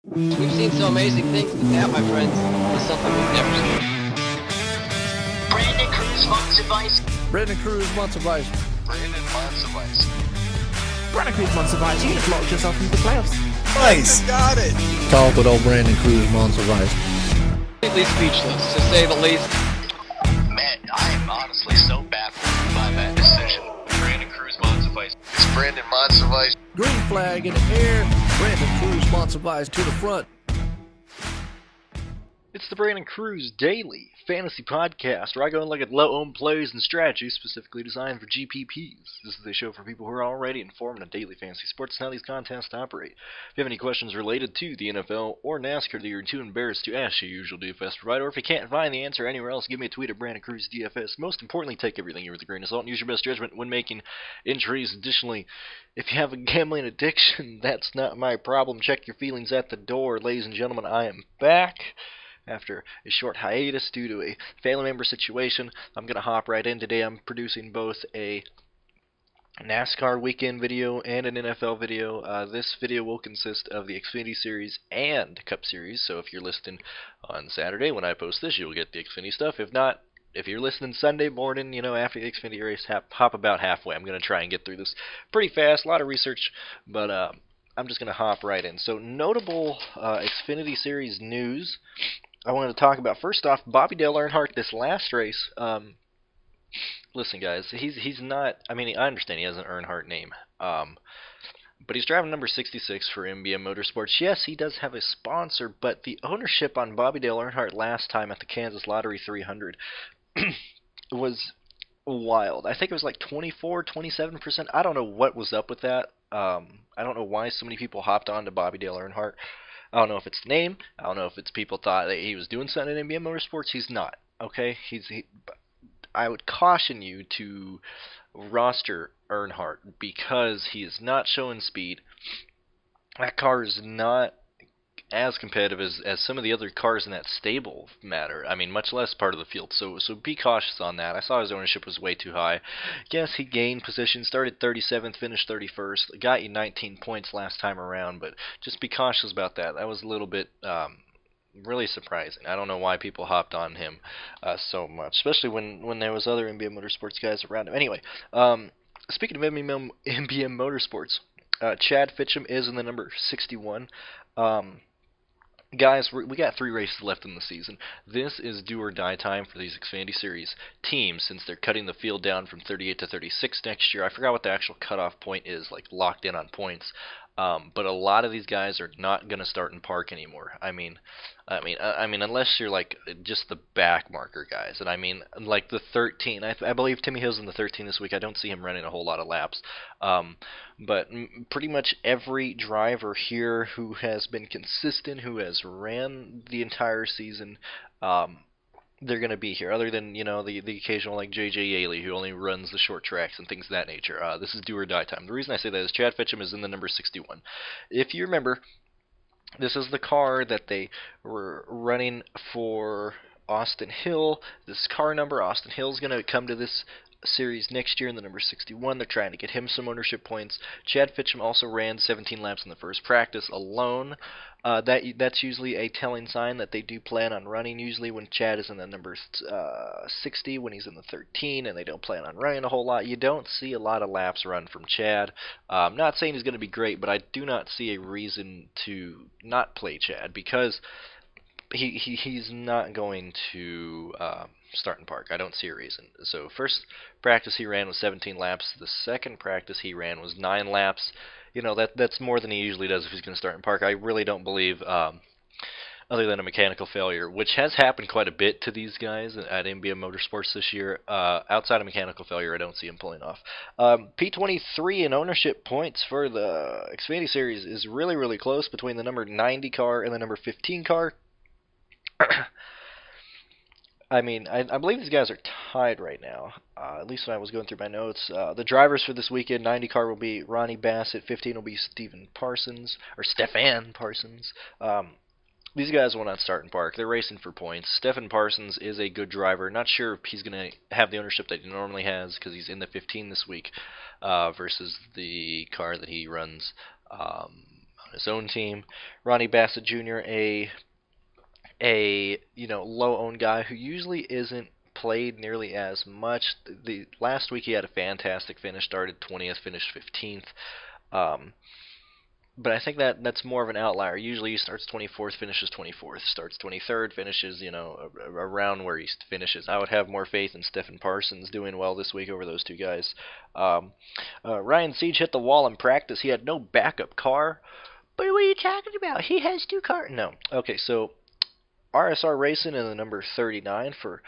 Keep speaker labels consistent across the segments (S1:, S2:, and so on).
S1: We've seen some amazing things, but that, my friends, is something we've never seen.
S2: Brandon Cruz wants advice.
S3: Brandon Cruz wants advice.
S4: Brandon wants advice.
S5: Brandon Cruz wants advice. You have locked yourself into the playoffs.
S4: Nice. Got it.
S3: Talk with old Brandon Cruz wants advice.
S1: Completely speechless, to say the least.
S4: Man, I am honestly so baffled by that decision. Brandon Cruz wants advice. It's Brandon wants advice.
S3: Green flag in the air. Brandon Cruz wants advice to the front.
S6: It's the Brandon Cruz Daily Fantasy Podcast, where I go and look at low-owned plays and strategies specifically designed for GPPs. This is a show for people who are already informed in daily fantasy sports and how these contests operate. If you have any questions related to the NFL or NASCAR that you're too embarrassed to ask your usual DFS provider, or if you can't find the answer anywhere else, give me a tweet at BrandonCruzDFS. Most importantly, take everything here with a grain of salt and use your best judgment when making entries. Additionally, if you have a gambling addiction, that's not my problem. Check your feelings at the door. Ladies and gentlemen, I am back. After a short hiatus due to a family member situation, I'm going to hop right in today. I'm producing both a NASCAR weekend video and an NFL video. This video will consist of the Xfinity Series and Cup Series, so if you're listening on Saturday when I post this, you'll get the Xfinity stuff. If not, if you're listening Sunday morning, after the Xfinity race, hop about halfway. I'm going to try and get through this pretty fast, a lot of research, but I'm just going to hop right in. So notable Xfinity Series news I wanted to talk about. First off, Bobby Dale Earnhardt this last race. Listen, guys, he's not. I mean, I understand he has an Earnhardt name, but he's driving number 66 for MBM Motorsports. Yes, he does have a sponsor, but the ownership on Bobby Dale Earnhardt last time at the Kansas Lottery 300 was wild. I think it was like 24, 27%. I don't know what was up with that. I don't know why so many people hopped on to Bobby Dale Earnhardt. I don't know if it's the name. I don't know if it's people thought that he was doing something in NBA Motorsports. He's not. Okay, I would caution you to roster Earnhardt because he is not showing speed. That car is not as competitive as some of the other cars in that stable matter. I mean, much less part of the field. So be cautious on that. I saw his ownership was way too high. Yes, he gained position, started 37th, finished 31st, got you 19 points last time around, but just be cautious about that. That was a little bit really surprising. I don't know why people hopped on him so much, especially when there was other NBA Motorsports guys around him. Anyway, speaking of NBA Motorsports, Chad Fitchum is in the number 61. Guys, we got 3 races left in the season. This is do or die time for these Xfinity Series teams since they're cutting the field down from 38 to 36 next year. I forgot what the actual cutoff point is, like locked in on points. But a lot of these guys are not going to start in park anymore. I mean, unless you're like just the back marker guys, and I mean like the 13. I believe Timmy Hill's in the 13 this week. I don't see him running a whole lot of laps. But pretty much every driver here who has been consistent, who has ran the entire season, they're going to be here, other than, the occasional like J.J. Yaley, who only runs the short tracks and things of that nature. This is do or die time. The reason I say that is Chad Fitchum is in the number 61. If you remember, this is the car that they were running for Austin Hill. This car number, Austin Hill, is going to come to this series next year in the number 61. They're trying to get him some ownership points. Chad Fitchum also ran 17 laps in the first practice alone. That's usually a telling sign that they do plan on running. Usually when Chad is in the number 60, when he's in the 13, and they don't plan on running a whole lot, you don't see a lot of laps run from Chad. I'm not saying he's going to be great, but I do not see a reason to not play Chad because he's not going to start in park. I don't see a reason. So first practice he ran was 17 laps. The second practice he ran was 9 laps. That's more than he usually does if he's going to start in park. I really don't believe, other than a mechanical failure, which has happened quite a bit to these guys at NBM Motorsports this year. Outside of mechanical failure, I don't see him pulling off. P23 in ownership points for the Xfinity Series is really, really close between the number 90 car and the number 15 car. I mean, I believe these guys are tied right now, at least when I was going through my notes. The drivers for this weekend, 90 car will be Ronnie Bassett, 15 will be Stefan Parsons. These guys will not start in park. They're racing for points. Stefan Parsons is a good driver. Not sure if he's going to have the ownership that he normally has because he's in the 15 this week versus the car that he runs his own team. Ronnie Bassett Jr., a low-owned guy who usually isn't played nearly as much. The last week he had a fantastic finish, started 20th, finished 15th. But I think that's more of an outlier. Usually he starts 24th, finishes 24th, starts 23rd, finishes, around where he finishes. I would have more faith in Stephen Parsons doing well this week over those two guys. Ryan Sieg hit the wall in practice. He had no backup car. But what are you talking about? He has two cars. No. Okay, so RSR Racing in the number 39 for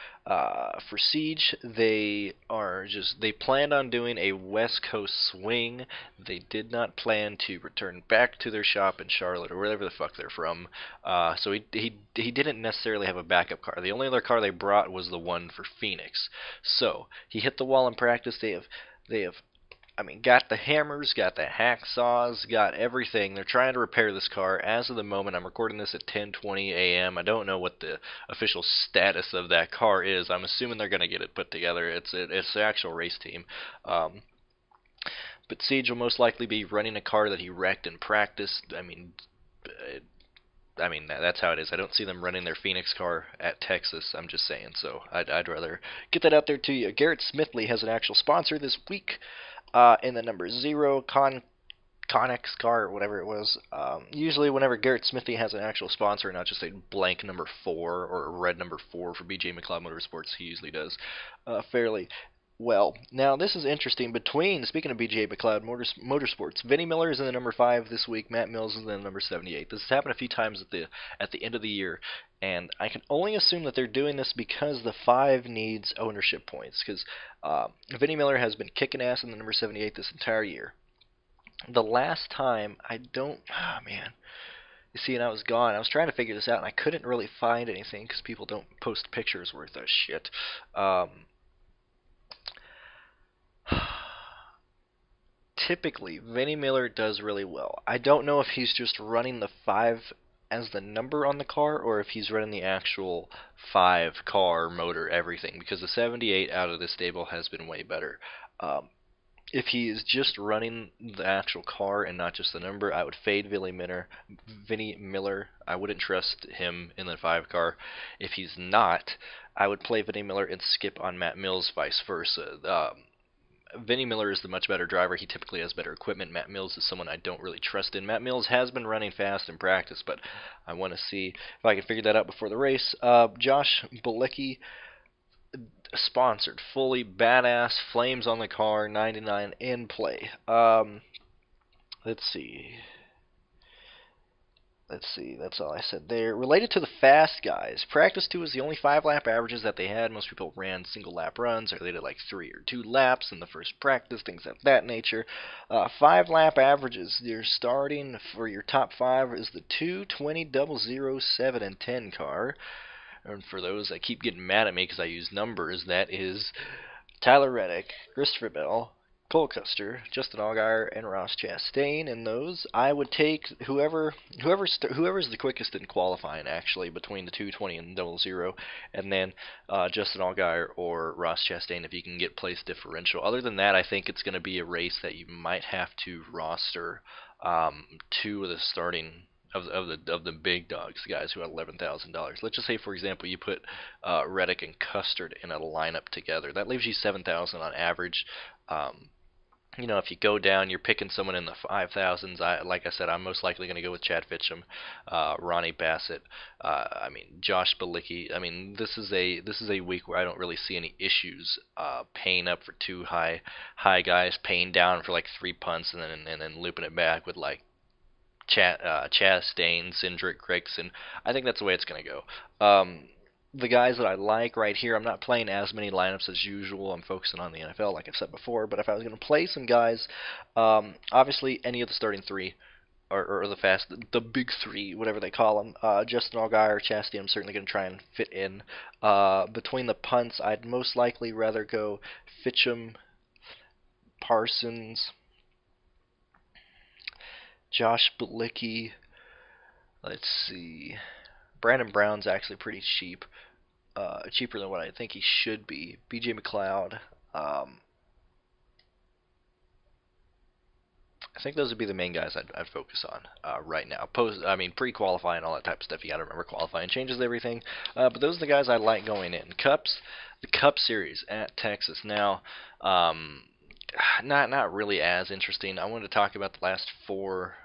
S6: Siege. They planned on doing a West Coast swing. They did not plan to return back to their shop in Charlotte or wherever the fuck they're from. So he didn't necessarily have a backup car. The only other car they brought was the one for Phoenix. So he hit the wall in practice. They have got the hammers, got the hacksaws, got everything. They're trying to repair this car. As of the moment, I'm recording this at 10:20 a.m. I don't know what the official status of that car is. I'm assuming they're going to get it put together. It's the actual race team. But Siege will most likely be running a car that he wrecked in practice. That's how it is. I don't see them running their Phoenix car at Texas. I'm just saying. So I'd rather get that out there to you. Garrett Smithley has an actual sponsor this week. In the number 0, Connex car, or whatever it was. Usually whenever Garrett Smithy has an actual sponsor, not just a blank number 4 or a red number 4 for BJ McLeod Motorsports, he usually does fairly well. Now, this is interesting. Speaking of BJ McLeod Motorsports, Vinnie Miller is in the number 5 this week. Matt Mills is in the number 78. This has happened a few times at the end of the year, and I can only assume that they're doing this because the 5 needs ownership points, because Vinnie Miller has been kicking ass in the number 78 this entire year. The last time, you see, and I was gone. I was trying to figure this out, and I couldn't really find anything because people don't post pictures worth of shit. Typically, Vinnie Miller does really well. I don't know if he's just running the 5 as the number on the car or if he's running the actual 5 car, motor, everything, because the 78 out of this stable has been way better. If he is just running the actual car and not just the number, I would fade Vinnie Miller. I wouldn't trust him in the 5 car. If he's not, I would play Vinnie Miller and skip on Matt Mills, vice versa. Vinnie Miller is the much better driver. He typically has better equipment. Matt Mills is someone I don't really trust in. Matt Mills has been running fast in practice, but I want to see if I can figure that out before the race. Josh Bilicki, sponsored, fully badass, flames on the car, 99 in play. Let's see, that's all I said there. Related to the fast guys, practice 2 is the only 5-lap averages that they had. Most people ran single-lap runs, or they did like 3 or 2 laps in the first practice, things of that nature. 5-lap averages, you're starting for your top 5 is the 2, 20, 00, 7, and 10 car. And for those that keep getting mad at me because I use numbers, that is Tyler Reddick, Christopher Bell, Cole Custer, Justin Allgaier, and Ross Chastain. In those, I would take whoever's the quickest in qualifying, actually, between the 220 and 00, and then Justin Allgaier or Ross Chastain if you can get place differential. Other than that, I think it's going to be a race that you might have to roster 2 of the starting of the big dogs, the guys who had $11,000. Let's just say, for example, you put Reddick and Custard in a lineup together. That leaves you $7,000 on average. If you go down, you're picking someone in the 5,000s. Like I said, I'm most likely going to go with Chad Fitcham, Ronnie Bassett, Josh Bilicki. This is a week where I don't really see any issues paying up for 2 high guys, paying down for like 3 punts, and then looping it back with like Chastain, Cindric, Gregson. I think that's the way it's going to go. The guys that I like right here, I'm not playing as many lineups as usual. I'm focusing on the NFL, like I've said before. But if I was going to play some guys, obviously any of the starting 3, or the big 3, whatever they call them, Justin Allgaier, Chastain, I'm certainly going to try and fit in. Between the punts, I'd most likely rather go Fitcham, Parsons, Josh Bilicki. Let's see. Brandon Brown's actually pretty cheap. Cheaper than what I think he should be. BJ McLeod. I think those would be the main guys I'd focus on right now. Pre-qualifying, all that type of stuff. You got to remember qualifying changes everything. But those are the guys I like going in. The Cup Series at Texas. Now, not really as interesting. I wanted to talk about the last 4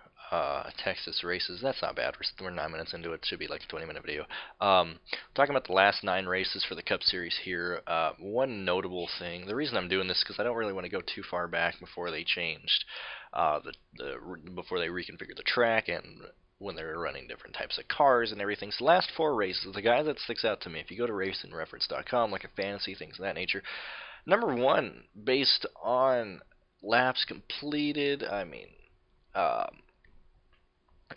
S6: Texas races. That's not bad. We're 9 minutes into it. It should be like a 20-minute video. Talking about the last 9 races for the Cup Series here. One notable thing. The reason I'm doing this is because I don't really want to go too far back before they changed, before they reconfigured the track and when they were running different types of cars and everything. So the last 4 races, the guy that sticks out to me, if you go to racingreference.com, like a fantasy, things of that nature, number 1, based on laps completed,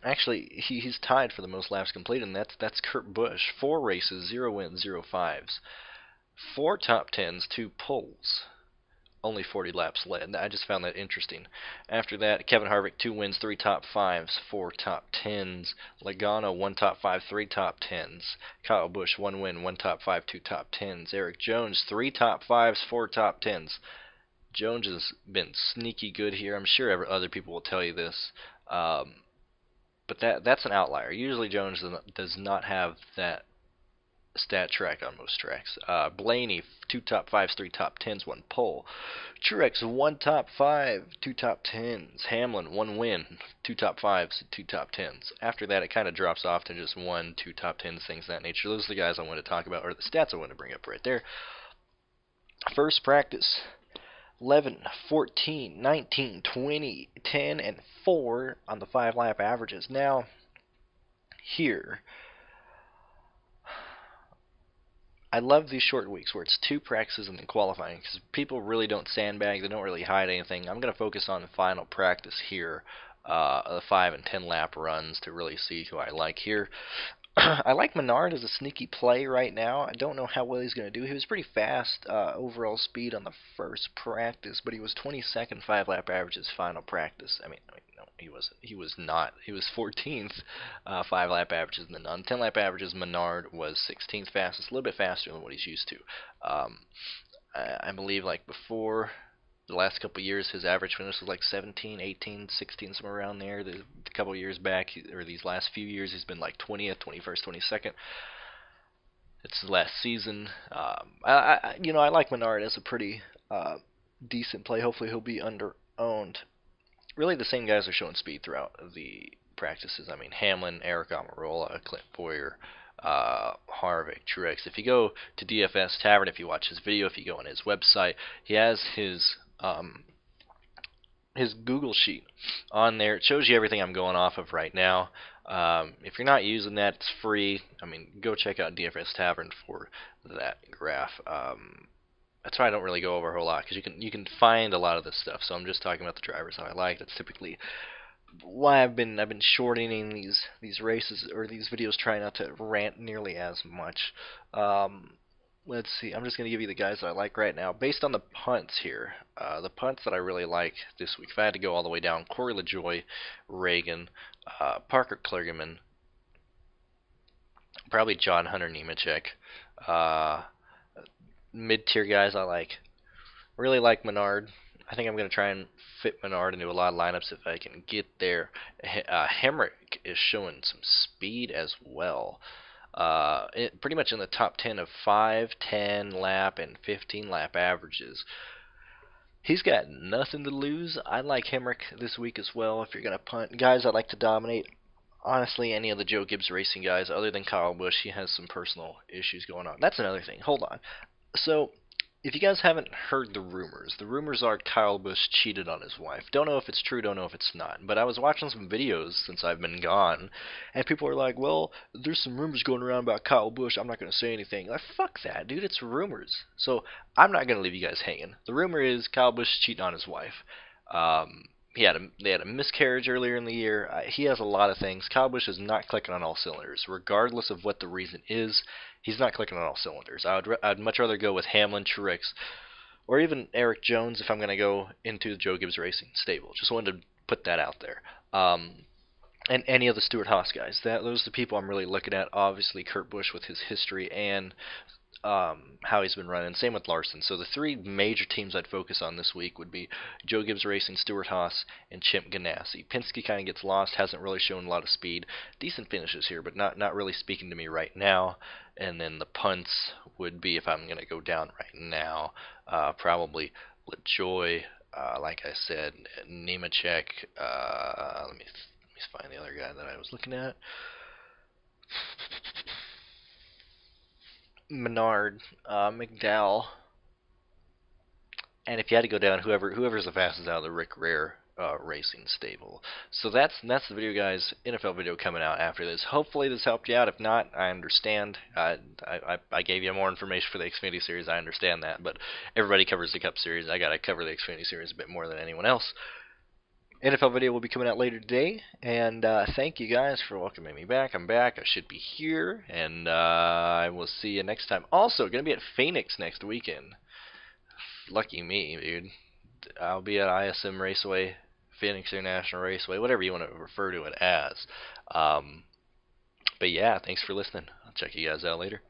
S6: actually, he's tied for the most laps completed, and that's Kurt Busch. 4 races, 0 wins, 0 fives. 4 top 10s, 2 poles. Only 40 laps led. I just found that interesting. After that, Kevin Harvick, 2 wins, 3 top 5s, 4 top 10s. Logano, 1 top 5, 3 top 10s. Kyle Busch, 1 win, 1 top 5, 2 top 10s. Eric Jones, 3 top 5s, 4 top 10s. Jones has been sneaky good here. I'm sure other people will tell you this. But that's an outlier. Usually Jones does not have that stat track on most tracks. Blaney, 2 top 5s, 3 top 10s, 1 pole. Truex, 1 top 5, 2 top 10s. Hamlin, 1 win, 2 top 5s, 2 top 10s. After that, it kind of drops off to just 1, 2 top 10s, things of that nature. Those are the guys I want to talk about, or the stats I want to bring up right there. First practice, 11, 14, 19, 20, 10, and 4 on the 5-lap averages. Now, here, I love these short weeks where it's 2 practices and then qualifying, because people really don't sandbag, they don't really hide anything. I'm going to focus on the final practice here, the 5 and 10 lap runs to really see who I like here. I like Menard as a sneaky play right now. I don't know how well he's going to do. He was pretty fast overall speed on the first practice, but he was 22nd 5-lap averages final practice. No, he wasn't. He was not. He was 14th 5-lap averages, and then on 10-lap averages, Menard was 16th fastest, a little bit faster than what he's used to. I believe like before the last couple of years, his average finish was like 17, 18, 16, somewhere around there. A couple of years back, or these last few years, he's been like 20th, 21st, 22nd. It's the last season. I like Menard as a pretty decent play. Hopefully he'll be under-owned. Really, the same guys are showing speed throughout the practices. Hamlin, Eric Almirola, Clint Boyer, Harvick, Truex. If you go to DFS Tavern, if you watch his video, if you go on his website, he has his Google sheet on there. It shows you everything I'm going off of right now. If you're not using that, it's free. Go check out DFS Tavern for that graph. That's why I don't really go over a whole lot, because you can find a lot of this stuff. So I'm just talking about the drivers that I like. That's typically why I've been shortening these races or these videos, trying not to rant nearly as much. Let's see. I'm just going to give you the guys that I like right now. Based on the punts here, the punts that I really like this week, if I had to go all the way down, Corey LaJoie, Reagan, Parker Kligerman, probably John Hunter Nemechek. Mid-tier guys I like. Really like Menard. I think I'm going to try and fit Menard into a lot of lineups if I can get there. Hemrick is showing some speed as well. Pretty much in the top 10 of 5, 10 lap, and 15 lap averages. He's got nothing to lose. I like Hemrick this week as well if you're going to punt. Guys I like to dominate. Honestly, any of the Joe Gibbs Racing guys, other than Kyle Busch, he has some personal issues going on. That's another thing. Hold on. So, if you guys haven't heard the rumors are Kyle Busch cheated on his wife. Don't know if it's true, don't know if it's not. But I was watching some videos since I've been gone, and people are like, well, there's some rumors going around about Kyle Busch. I'm not going to say anything. Like, fuck that, dude. It's rumors. So, I'm not going to leave you guys hanging. The rumor is Kyle Busch cheating on his wife. They had a miscarriage earlier in the year. He has a lot of things. Kyle Busch is not clicking on all cylinders. Regardless of what the reason is, he's not clicking on all cylinders. I'd much rather go with Hamlin, Truex, or even Eric Jones if I'm going to go into the Joe Gibbs Racing stable. Just wanted to put that out there. And any of the Stewart-Haas guys. Those are the people I'm really looking at. Obviously, Kurt Busch with his history, and how he's been running. Same with Larson. So the three major teams I'd focus on this week would be Joe Gibbs Racing, Stuart Haas, and Chip Ganassi. Penske kind of gets lost, hasn't really shown a lot of speed. Decent finishes here, but not really speaking to me right now. And then the punts would be, if I'm going to go down right now, probably LaJoy, like I said, Nemechek. Let me find the other guy that I was looking at. Menard, McDowell, and if you had to go down, whoever's the fastest out of the Rick Rare racing stable. So that's the video, guys. NFL video coming out after this. Hopefully this helped you out. If not, I understand. I gave you more information for the Xfinity series. I understand that, but everybody covers the Cup series. I gotta cover the Xfinity series a bit more than anyone else. NFL video will be coming out later today, and thank you guys for welcoming me back. I'm back. I should be here, and I will see you next time. Also, going to be at Phoenix next weekend. Lucky me, dude. I'll be at ISM Raceway, Phoenix International Raceway, whatever you want to refer to it as. But yeah, thanks for listening. I'll check you guys out later.